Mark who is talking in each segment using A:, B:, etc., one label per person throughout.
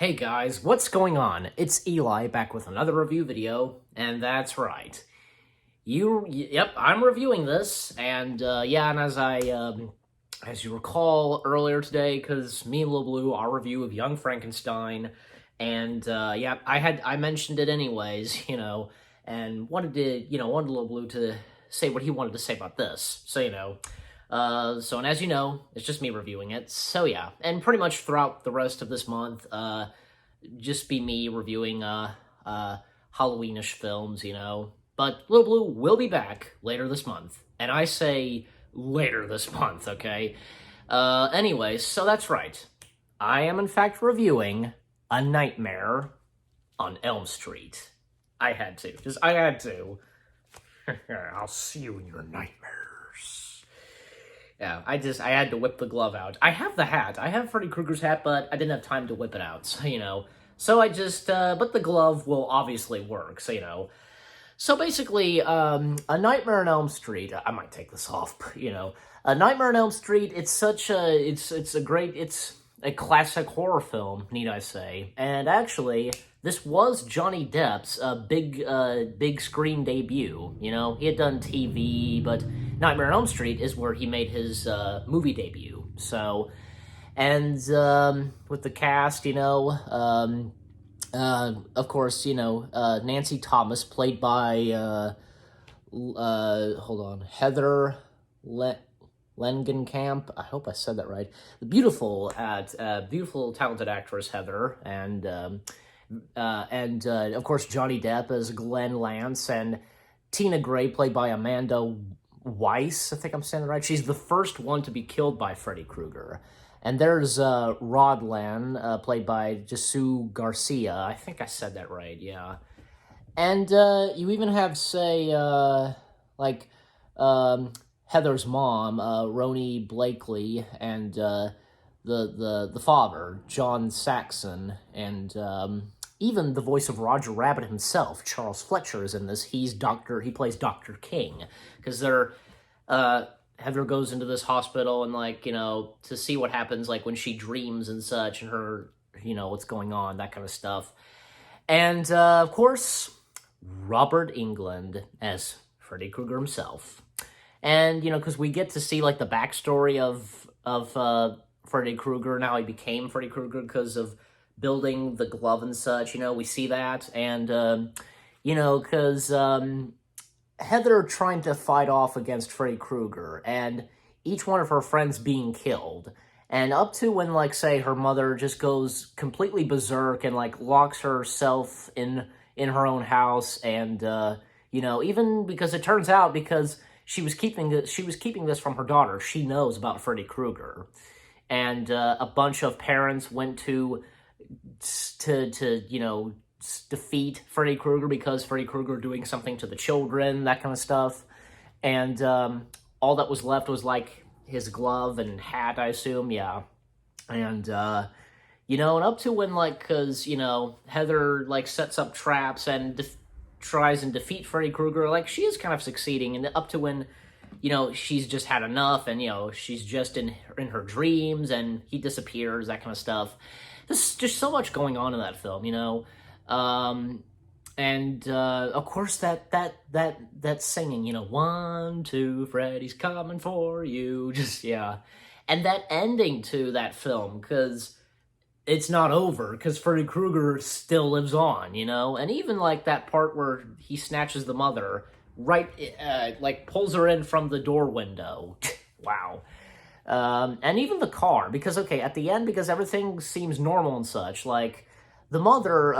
A: Hey guys, what's going on? It's Eli back with another review video, and that's right. Yep, I'm reviewing this, and yeah, and as you recall earlier today, because me and Lil Blue, our review of Young Frankenstein, and yeah, I mentioned it anyways, and wanted Lil Blue to say what he wanted to say about this, and as you know, it's just me reviewing it. So yeah, and pretty much throughout the rest of this month, just be me reviewing Halloweenish films. But Lil Blue will be back later this month, and I say later this month, okay? Anyways, so that's right. I am in fact reviewing A Nightmare on Elm Street. I had to. I'll see you in your nightmares. Yeah, I had to whip the glove out. I have the hat. I have Freddy Krueger's hat, but I didn't have time to whip it out, so. So I just, but the glove will obviously work, so. So basically, A Nightmare on Elm Street, I might take this off, but, A Nightmare on Elm Street, it's a classic horror film, need I say. And actually, this was Johnny Depp's big screen debut, He had done TV, but Nightmare on Elm Street is where he made his movie debut. So, and with the cast, of course, Nancy Thomas, played by hold on, Heather Langenkamp. I hope I said that right. The beautiful, talented actress Heather, and of course Johnny Depp as Glenn Lance, and Tina Gray, played by Amanda Weiss. I think I'm saying that right. She's the first one to be killed by Freddy Krueger. And there's Rod Lan, played by Jesus Garcia. I think I said that right, yeah. And you even have, say, Heather's mom, Roni Blakely, and the father, John Saxon, and even the voice of Roger Rabbit himself, Charles Fletcher, is in this. He plays Dr. King, because Heather goes into this hospital and, to see what happens, when she dreams and such, and her, what's going on, that kind of stuff. And, of course, Robert Englund as Freddy Krueger himself. And, because we get to see, the backstory of Freddy Krueger, and how he became Freddy Krueger because of building the glove and such, we see that. And, because Heather trying to fight off against Freddy Krueger, and each one of her friends being killed, and up to when, say, her mother just goes completely berserk and, locks herself in her own house, and, even because it turns out, because she was keeping this from her daughter, she knows about Freddy Krueger, and a bunch of parents went to defeat Freddy Krueger because Freddy Krueger doing something to the children, that kind of stuff. And all that was left was, his glove and hat, I assume, yeah. And, and up to when, because, Heather, sets up traps and tries and defeat Freddy Krueger, she is kind of succeeding, and up to when, she's just had enough, and, she's just in her dreams, and he disappears, that kind of stuff. There's just so much going on in that film, and of course that singing, 1, 2, Freddy's coming for you, just, yeah. And that ending to that film, because it's not over, because Freddy Krueger still lives on, and even, that part where he snatches the mother, right, pulls her in from the door window. Wow. And even the car, because, okay, at the end, because everything seems normal and such, the mother,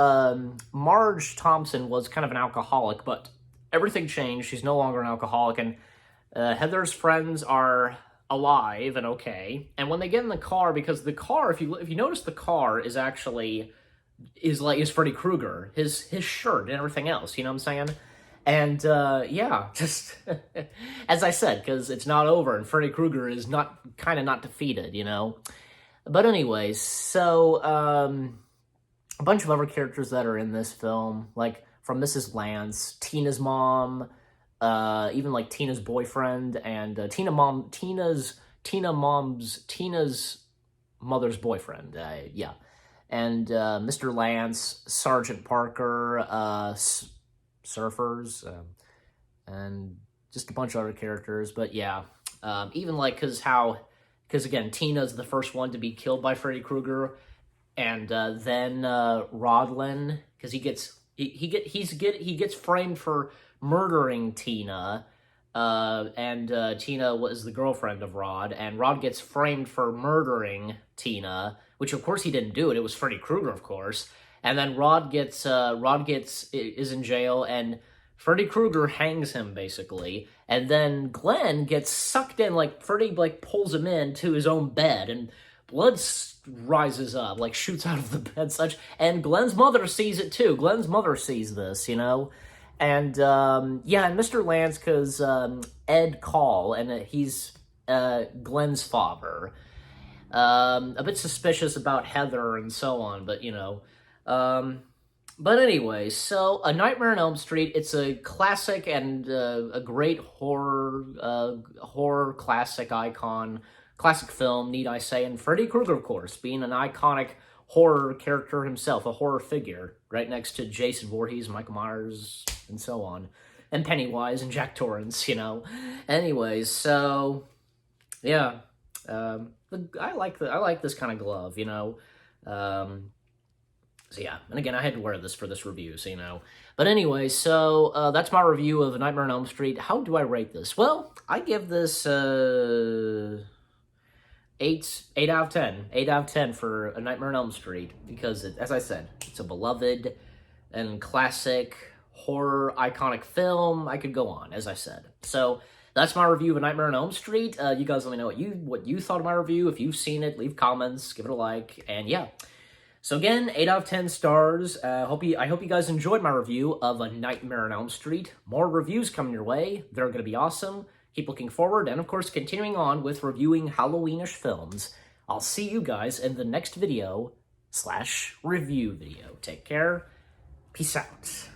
A: Marge Thompson, was kind of an alcoholic, but everything changed. She's no longer an alcoholic, and Heather's friends are alive and okay. And when they get in the car, because the car, if you notice, the car is actually is Freddy Krueger, his shirt and everything else. You know what I'm saying? And yeah, just as I said, because it's not over, and Freddy Krueger is not defeated. But anyways, so a bunch of other characters that are in this film, from Mrs. Lance, Tina's mom, even Tina's boyfriend, and Tina's mother's boyfriend, yeah. and Mr. Lance, Sergeant Parker, Surfers, and just a bunch of other characters. But yeah, even like because again, Tina's the first one to be killed by Freddy Krueger, and then Rodlin, because he gets framed for murdering Tina. And Tina was the girlfriend of Rod, and Rod gets framed for murdering Tina, which of course he didn't do it. It was Freddy Krueger, of course. And then Rod is in jail, and Freddy Krueger hangs him basically. And then Glenn gets sucked in, like Freddy pulls him into his own bed, and blood rises up, like shoots out of the bed, such. And Glenn's mother sees it too. Glenn's mother sees this, you know. And, yeah, and Mr. Lance, because Ed Call, and he's Glenn's father. A bit suspicious about Heather and so on, but, you know. But anyway, so A Nightmare on Elm Street, it's a classic and a great horror classic icon, classic film, need I say, and Freddy Krueger, of course, being an iconic horror character himself, a horror figure, right next to Jason Voorhees, Michael Myers, and so on, and Pennywise and Jack Torrance, you know. Anyways, so yeah, I like this kind of glove, you know. So yeah, and again, I had to wear this for this review, so you know. But anyway, so that's my review of A Nightmare on Elm Street. How do I rate this? Well, I give this 8 out of 10. 8 out of 10 for A Nightmare on Elm Street, because, as I said, it's a beloved and classic horror iconic film. I could go on, as I said. So that's my review of A Nightmare on Elm Street. You guys let me know what you thought of my review. If you've seen it, leave comments, give it a like, and yeah. So again, 8 out of 10 stars. I hope you guys enjoyed my review of A Nightmare on Elm Street. More reviews coming your way. They're going to be awesome. Keep looking forward, and of course, continuing on with reviewing Halloweenish films. I'll see you guys in the next video / review video. Take care. Peace out.